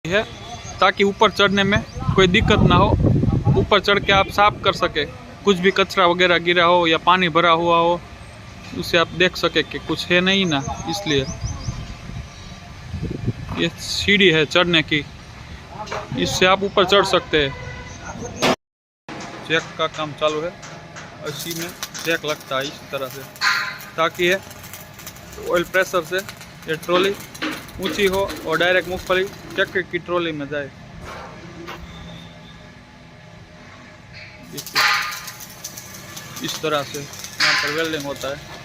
है ताकि ऊपर चढ़ने में कोई दिक्कत ना हो। ऊपर चढ़ के आप साफ कर सके, कुछ भी कचरा वगैरह गिरा हो या पानी भरा हुआ हो उसे आप देख सके कि कुछ है नहीं ना, इसलिए ये सीढ़ी है चढ़ने की, इससे आप ऊपर चढ़ सकते हैं। जैक का काम चालू है, इसी में जैक लगता है इस तरह से ताकि ये ऑयल प्रेशर से ये ट्रॉली ऊंची हो और डायरेक्ट मूंगफली ट्रैक्टर की ट्रॉली में जाए। इस तरह से यहाँ पर वेल्डिंग होता है।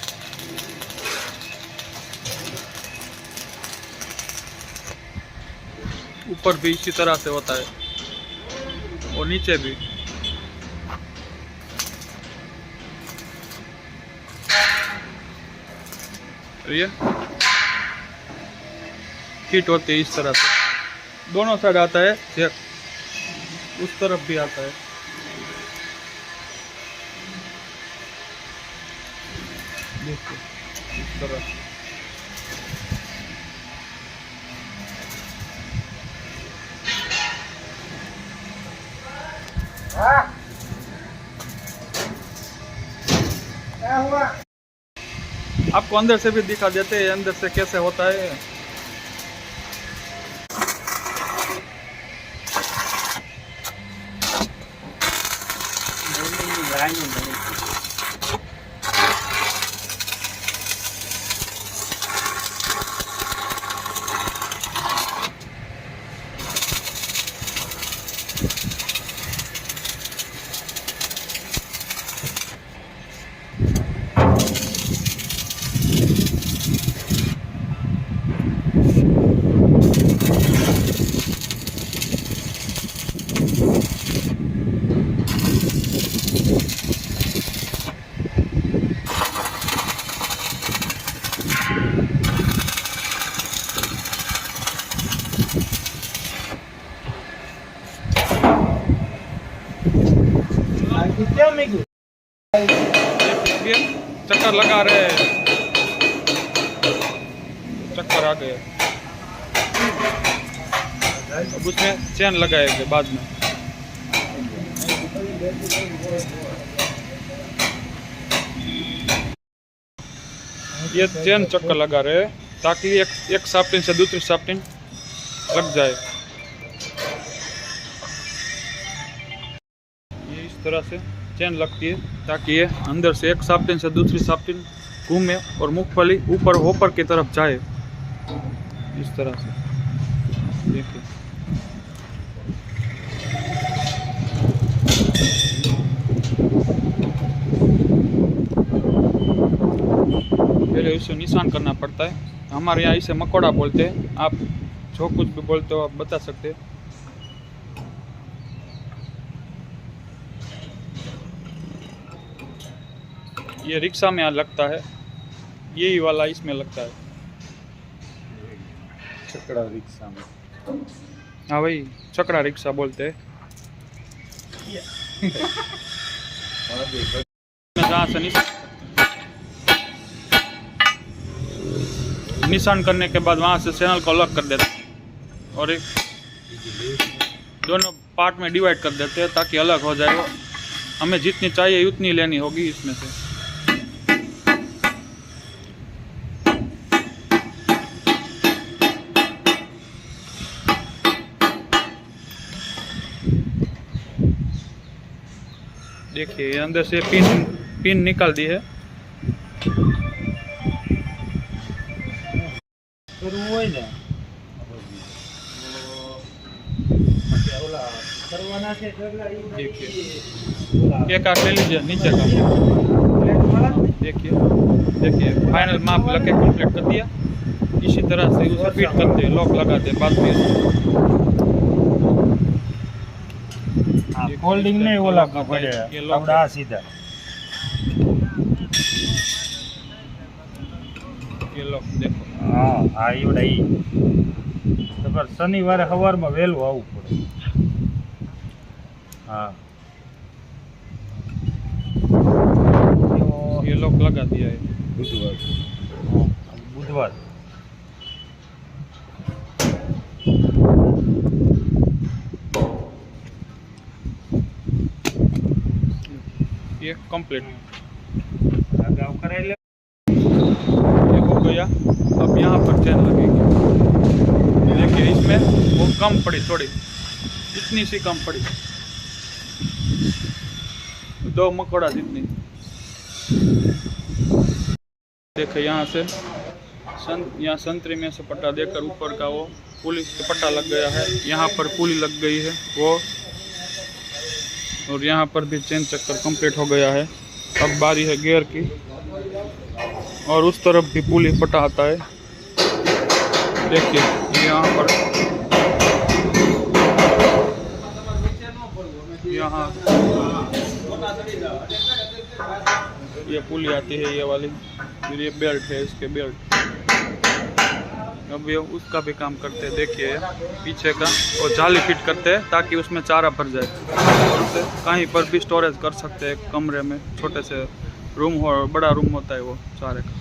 ऊपर भी इसी तरह से होता है और नीचे भी। ये हिट होती है इस तरह से, दोनों साइड आता है जैक, उस तरफ भी आता है। देखिए इस तरह क्या हुआ? आपको अंदर से भी दिखा देते हैं अंदर से कैसे होता है। क्या मैगी? चक्कर लगा रहे हैं, चक्कर आ गए। अब उसमें चैन लगाएंगे बाद में। ये चैन चक्कर लगा रहे हैं ताकि एक शाफ्टिंग से दूसरी शाफ्टिंग लग जाए। ये इस तरह से चैन लगती है ताकि ये अंदर से एक शाफ्टिंग से दूसरी शाफ्टिंग घूमे और मूंगफली ऊपर होपर की तरफ जाए। इस तरह से देखिए। पहले इसे निशान करना पड़ता है, हमारे यहाँ इसे मकोड़ा बोलते हैं, आप जो कुछ भी बोलते हो आप बता सकते हैं। ये रिक्शा में यहाँ लगता है, यही वाला इसमें लगता है। छकड़ा रिक्शा में, हाँ भाई छकड़ा रिक्शा बोलते हैं। जहाँ से निशान करने के बाद वहाँ से चैनल को अलग कर देते हैं और एक दोनों पार्ट में डिवाइड कर देते हैं ताकि अलग हो जाए। वो हमें जितनी चाहिए उतनी लेनी होगी इसमें से। देखिए अंदर से पिन निकाल दी है। देखिए एक आठ ले लीजिए नीचे का। देखिए देखिए फाइनल माप लगे कंप्लीट कर दिया। इसी तरह से उसे फिट करते लॉक लगाते बाद में। फोल्डिंग नहीं वो लगा पड़ेगा, कपड़ा सीधा। ये लॉक देखो। हाँ हाँ ये वही तो पर शनिवार सवार में वेलू आवવું પડે। हाँ ये लॉक लगा दिया है बुधवार। हाँ बुधवार ये कंप्लीट। अगाऊ कराई ले। ये हो गया। अब यहाँ पर चेन लगेगी। देखिए इसमें वो कम पड़ी थोड़ी, इतनी सी कम पड़ी, 2 मकोड़ा जितनी। देखिए यहाँ से यहाँ संतरी में से पट्टा देकर ऊपर का वो पुली पट्टा लग गया है। यहाँ पर पुली लग गई है वो, और यहाँ पर भी चेन चक्कर कंप्लीट हो गया है। अब बारी है गियर की, और उस तरफ भी पुली पट्टा आता है। देखिए यहाँ पर यहाँ ये पुली आती है, ये वाली, फिर ये बेल्ट है, इसके बेल्ट। अब ये उसका भी काम करते हैं। देखिए पीछे का और जाली फिट करते हैं ताकि उसमें चारा भर जाए, और उसे कहीं पर भी स्टोरेज कर सकते हैं। कमरे में छोटे से रूम हो, बड़ा रूम होता है वो चारे का।